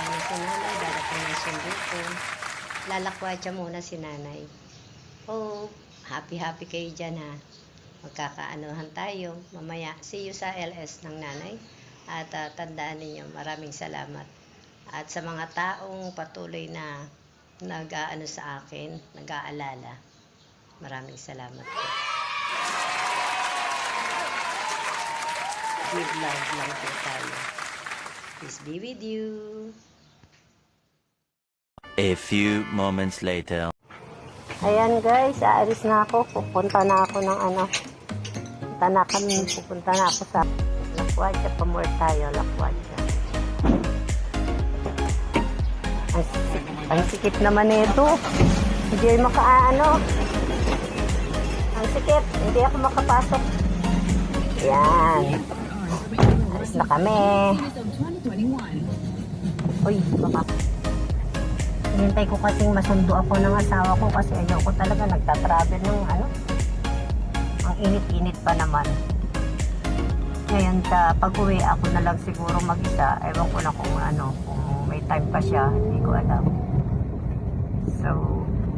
na si nanay, darating na siya dito. Lalakwatsa muna si nanay. Oh, happy kayo dyan ha. Magkakaanohan tayo. Mamaya, see you sa LS ng nanay. At tandaan ninyo, maraming salamat. At sa mga taong patuloy na nag-aano sa akin, nag-aalala, maraming salamat po. Give love lang po tayo. Peace be with you. A few moments later. Ayan guys, aalis na ako. Pupunta na ako ng ano. Pupunta na ako sa Lakwatsa. Pamor tayo, Lakwatsa. Ang sikip naman nito. Hindi ay makaano. Ang sikip. Hindi ako makapasok. Ayan. Alis na kami. Uy, baka. Hinintay ko kasing masundo ako ng asawa ko kasi ayaw ko talaga nagta-travel ng ano. Ang init-init pa naman. Ngayon pag-uwi ako na lang siguro mag-isa. Ewan ko na kung ano, kung may time pa siya, hindi ko alam. So,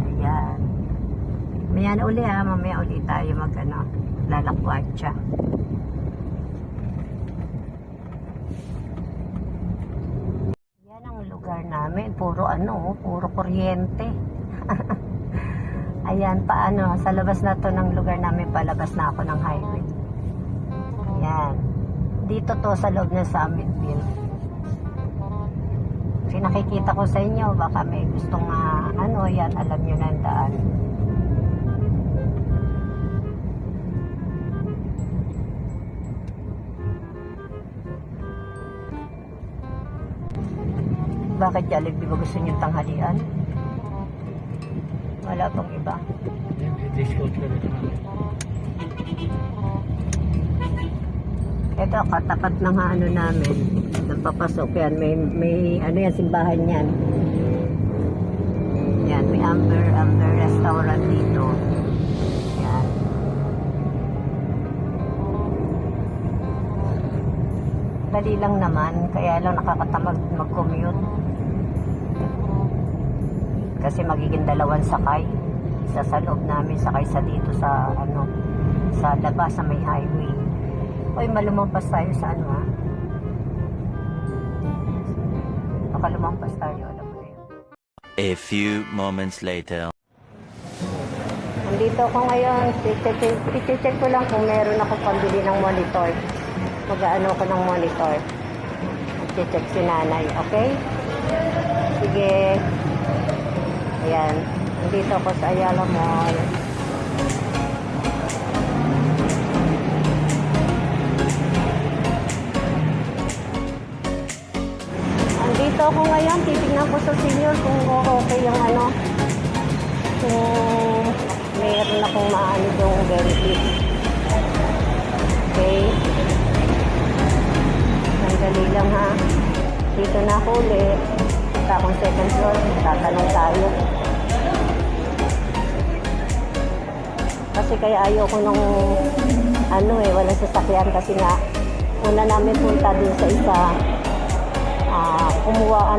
ayan. Mamaya uli tayo Lalakwatsa. Yan ang lugar namin, puro kuryente. Ayan, sa labas na to ng lugar namin, palabas na ako ng highway. Ayan. Dito to sa loob ng Summitville. Nakikita ko sa inyo, baka may gustong yan, alam nyo na ang daan. Bakit Jollibee ba gusto nyo tanghalian? Wala pang iba. Ito, katapat ng namin. Nagpapasok yan. May yan, simbahan yan. Yan, may Amber restaurant dito. Yan. Dali lang naman, kaya lang nakakatamad mag-commute. Kasi magiging dalawang sakay. Isa sa loob namin, sakay sa dito sa sa labas sa may highway. Uy, malumampas tayo sa Baka lumampas tayo, alam mo yun. A few moments later. Nandito ako ngayon, i-check ko lang kung meron ako pambili ng monitor. Mag-aano ko ng monitor. I-check si nanay, okay? Sige. Ayan, nandito ako sa Ayala Mall. Nandito ako ngayon, titignan ko sa senior kung okay yung kung mayroon akong maano yung benefit. Okay? Sandali lang ha. Dito na ako ulit. Punta akong second floor. Tatanong tayo. Kasi kaya ayoko nung walang sasakyan kasi nga una namin punta din sa isa. Kumuha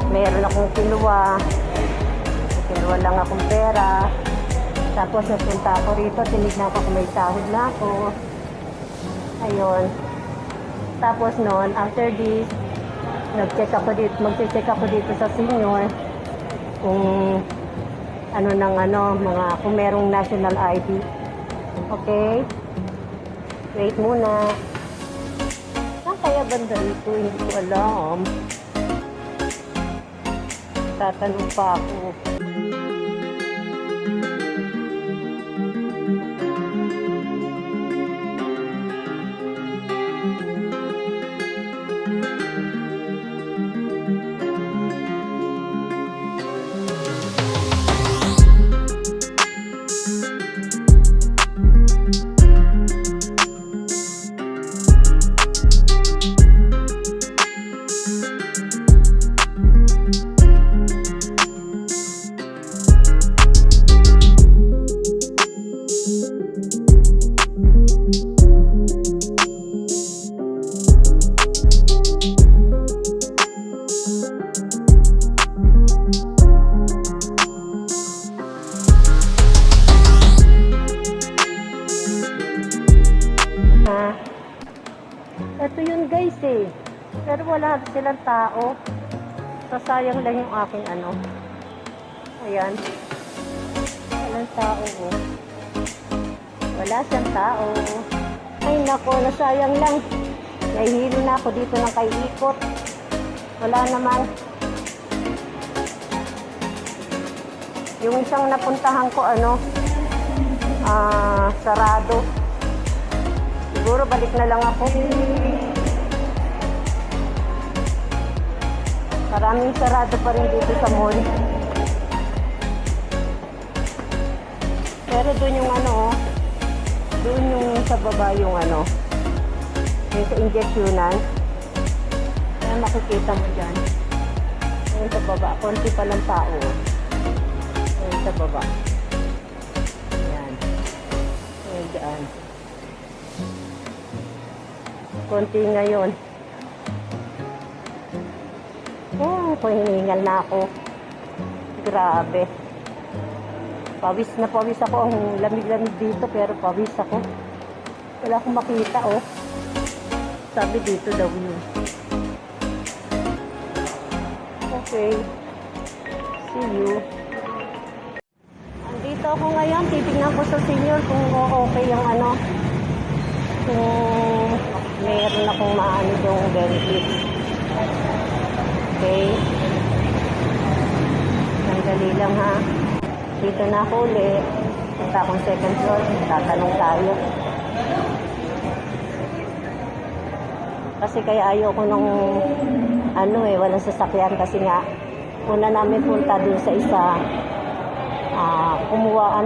meron akong kinuha lang akong pera, tapos napunta ako rito, tinignan ko kung may sahod na ako, ayun, tapos noon, after this, magche-check ako dito sa senior kung kung merong national ID. Okay, wait muna. Kaya banda rito, hindi ko alam. Tatanong pa ako. wala silang tao. Sasayang lang yung aking ano. Ayan. Walang tao, oh. Wala siyang tao. Ay nako, nasayang lang. Nahihilo na ako dito ng kay ikot. Wala naman. Yung isang napuntahan ko, sarado. Siguro balik na lang ako. Maraming sarado pa rin dito sa mall. Pero doon yung doon yung sa baba yung yung sa injectionan. Kaya makikita mo dyan. Yung sa baba, konti pa lang tao. Yung sa baba. Ayan. Ayan dyan. Konti ngayon. Oh, hiningal na ako. Grabe. Pawis na pawis ako. Ang lamig-lamig dito pero pawis ako. Wala akong makita, oh. Sabi dito daw yun. Okay. See you. Andito ako ngayon. Titignan ko sa senior kung okay yung kung meron akong maano yung benefits. Okay. Sandali lang ha. Dito na ako ulit. Punta akong second floor. Tatanong tayo. Kasi kaya ayoko nung walang sasakyan kasi nga una namin punta dun sa isa kumuha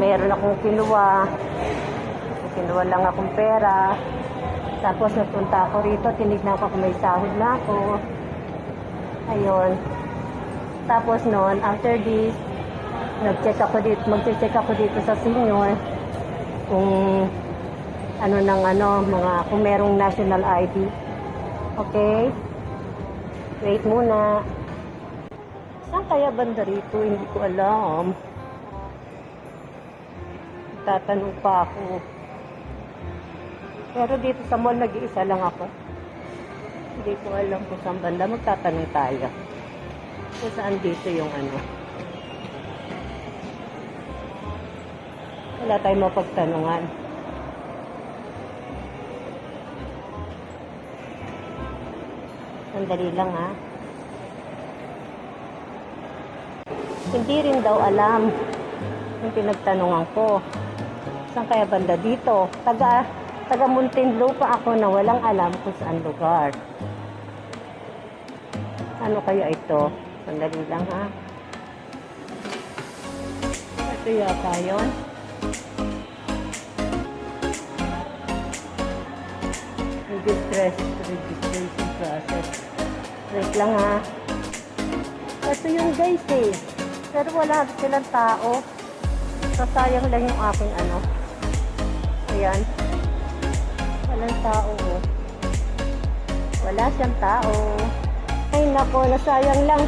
meron akong kinuha lang akong pera. Tapos nagpunta ako rito, tinignan ko kung may sahod na ako. Ayun. Tapos noon, after this, mag-check ako dito sa senior kung kung merong national ID. Okay? Wait muna. Saan kaya banda rito? Hindi ko alam. Tatanong pa ako. Pero dito sa mall, nag-iisa lang ako. Hindi ko alam kung saan banda. Magtatanong tayo. Kung saan dito yung wala tayong mapagtanungan. Sandali lang ha. Hindi rin daw alam yung pinagtanungan ko. Saan kaya banda dito? Taga Muntinlupa ako na walang alam kung saan lugar. Ano kaya ito? Sandali lang ha. Ito yata yun. Distress registration process. Wait lang ha. Ito yung guys eh. Pero wala silang tao. Sasayang lang yung aking Ayan. Walang tao. Wala siyang tao. Ay nako, nasayang lang.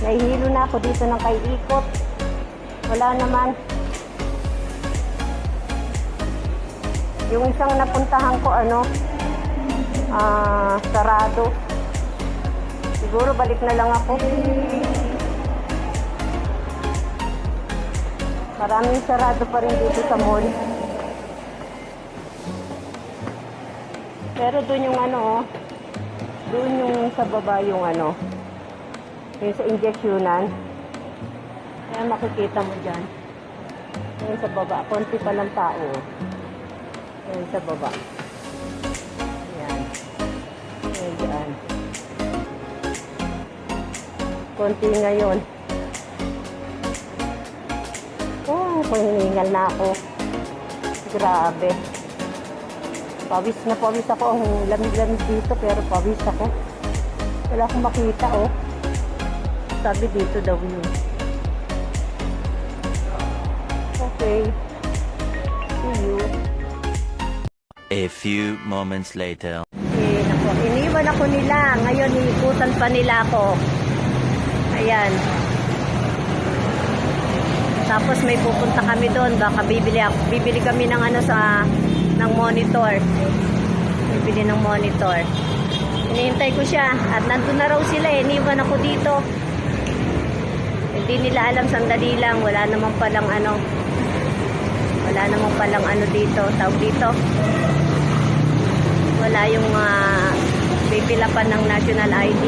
Nahihilo na ako dito ng kay ikot. Wala naman. Yung isang napuntahan ko sarado. Siguro balik na lang ako. Maraming sarado pa rin dito sa mall. Pero doon yung doon yung sa baba yung yung sa injectionan. Kaya makikita mo dyan. Yung sa baba, konti pa lang tao. Yung sa baba. Ayan. Ayan dyan. Konti ngayon. Oh, hiningal na ako. Grabe. Pawis na pawis ako. Ang lamig-lamig dito pero pawis ako. Wala akong makita, oh. Sabi dito daw yun. Okay. See you. A few moments later. Okay, naku. Iniwan ako nila. Ngayon, iikutan pa nila ako. Ayan. Tapos may pupunta kami doon. Baka bibili kami ng ng monitor. Bibili ng monitor. Hinihintay ko siya. At nandun na raw sila eh. Iniwan ako dito. Hindi nila alam, sandali lang. Wala naman palang ano. Wala naman palang ano dito. Tawag dito. Wala yung pipilapan ng national ID.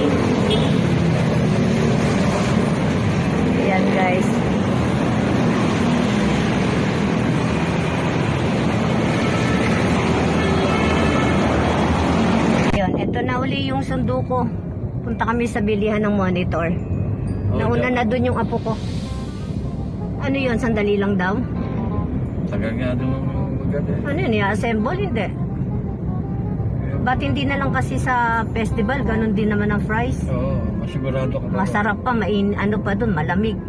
Ayan guys. Ayan, ito na uli yung sundo ko. Punta kami sa bilihan ng monitor. Nauna na dun yung apo ko. Ano yun? Sandali lang daw? Tagal nga doon maganda eh. Ano yun? I-assemble? Hindi. Ba't hindi na lang kasi sa festival? Ganon din naman ang fries. Oo, masigurado ka na. Masarap pa. Ano pa dun? Malamig.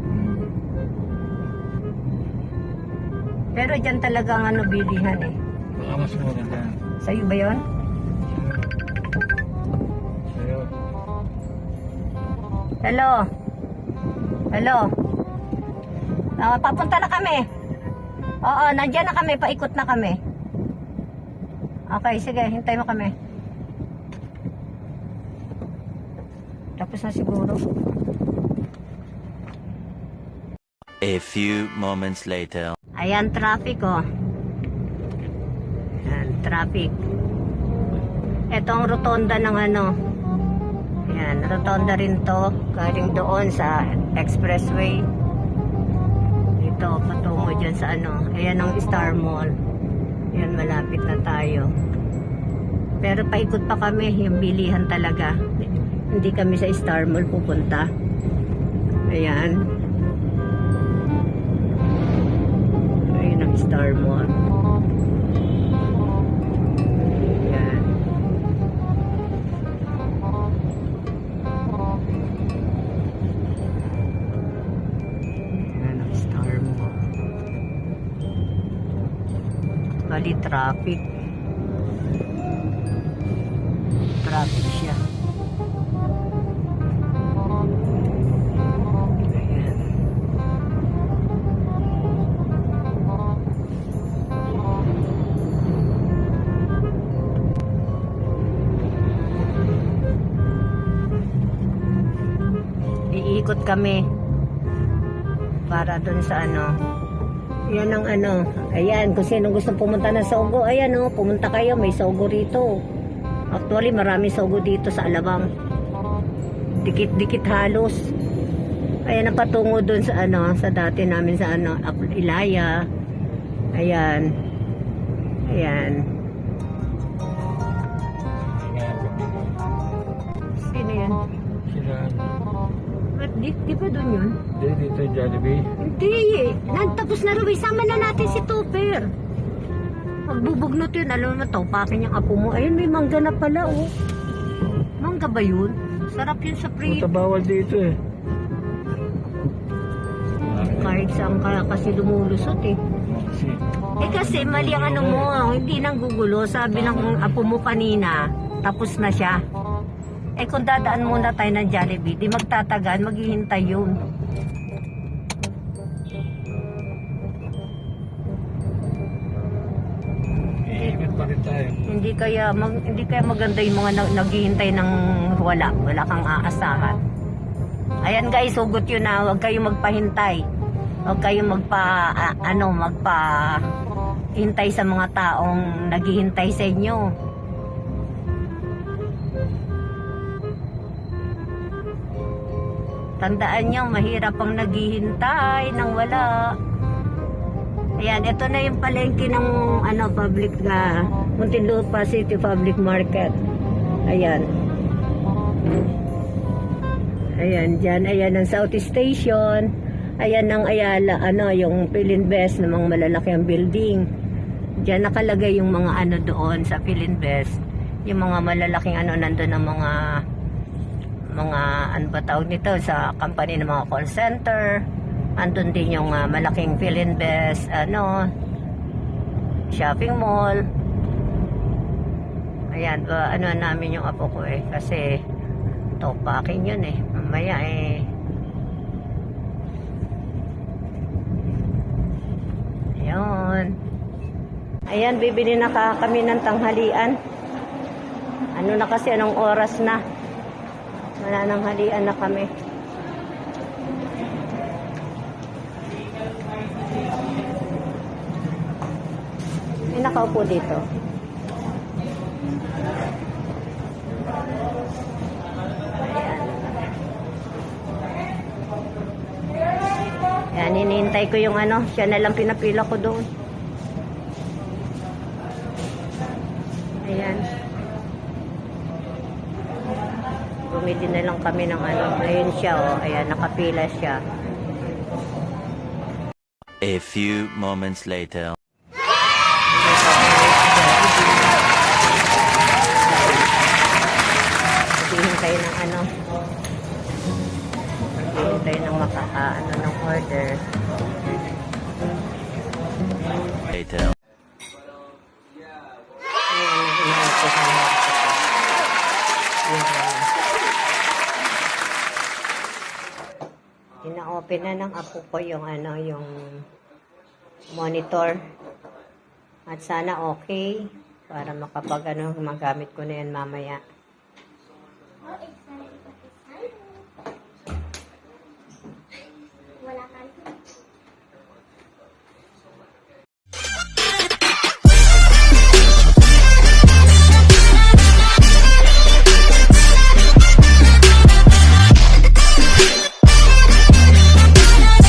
Pero dyan talaga ang ano bilihan eh. Baka mas mura dyan. Sa'yo ba yun? Sa'yo. Hello? Hello? Papunta na kami. Oo, nandyan na kami. Paikot na kami. Okay, sige. Hintay mo kami. Tapos na siguro. A few moments later. Ayan, traffic oh. Ayan, traffic. Ito ang rotonda ng ano. Ayan, rotonda rin to. Galing doon sa expressway. Dito, patungo dyan sa ano. Ayan ang Star Mall. Ayan, malapit na tayo. Pero paikot pa kami. Yung bilihan talaga. Hindi kami sa Star Mall pupunta. Ayan. Ayan ang Star Mall. Ayan. Ayan ang Star Mall. Bali traffic. Traffic siya. Ayan. Iikot kami para dun sa ano. Yan ang ano. Ayan, kung sino gusto pumunta ng Sogo, ayan o, pumunta kayo, may Sogo rito. Actually, marami Sogo dito sa Alabang. Dikit-dikit halos. Ayan ang patungo dun sa ano, sa dati namin sa ano, Ilaya. Ayan. Ayan. Sino yan? Sila. At di ba dun yun? Hindi, dito yung Jollibee. Hindi eh. Tapos na rin. Sama na natin si Tupper. Magbubugnot yun. Alam mo, taupakin yung apo mo. Ayun, may mangga na pala oh. Mangga ba yun? Sarap yun sa Puta bawal dito eh. Kahit saan kaya kasi lumulusot eh. Kasi, Eh kasi mali ang ano mo. Hindi nang gugulo. Sabi ng apo mo kanina. Tapos na siya. Eh kung dadaan muna tayo ng Jollibee, di magtatagan, maghihintay yun. iikot pa rin tayo. Hindi kaya maganda yung mga naghihintay ng wala kang aasahan. Ayan guys, hugot yun na, huwag kayong magpahintay. Huwag kayong hintay sa mga taong naghihintay sa inyo. Tandaan nyo, mahirap ang naghihintay ng wala. Ayan, ito na yung palengke ng public na Muntinlupa City Public Market. Ayan. Ayan, dyan. Ayan ang South Station. Ayan ang Ayala, yung Philinvest na mga malalaki ang building. Dyan nakalagay yung mga doon sa Philinvest. Yung mga malalaking nandun ng mga ano ba tawag nito sa company ng mga call center. Andun din yung malaking Philinvest shopping mall. Ayan, namin yung apo ko kasi topakin yun mamaya Ayan, bibili na kami ng tanghalian. Ano na kasi, anong oras na? Manananghalian na kami. May nakaupo dito. Ayan, hinihintay ko yung ano, siya na lang pinapila ko doon. Ayan. Bumili na lang kami ng ano. Ayun siya, oh. Ayan, nakapila siya. A few moments later. Maghihintay ng ano. Maghihintay ng ano ng order. Later. Ayan, hinihintay ko na. Ina-open na ng apo ko yung ano, yung monitor. At sana okay para makapag ano, magamit ko na yan mamaya.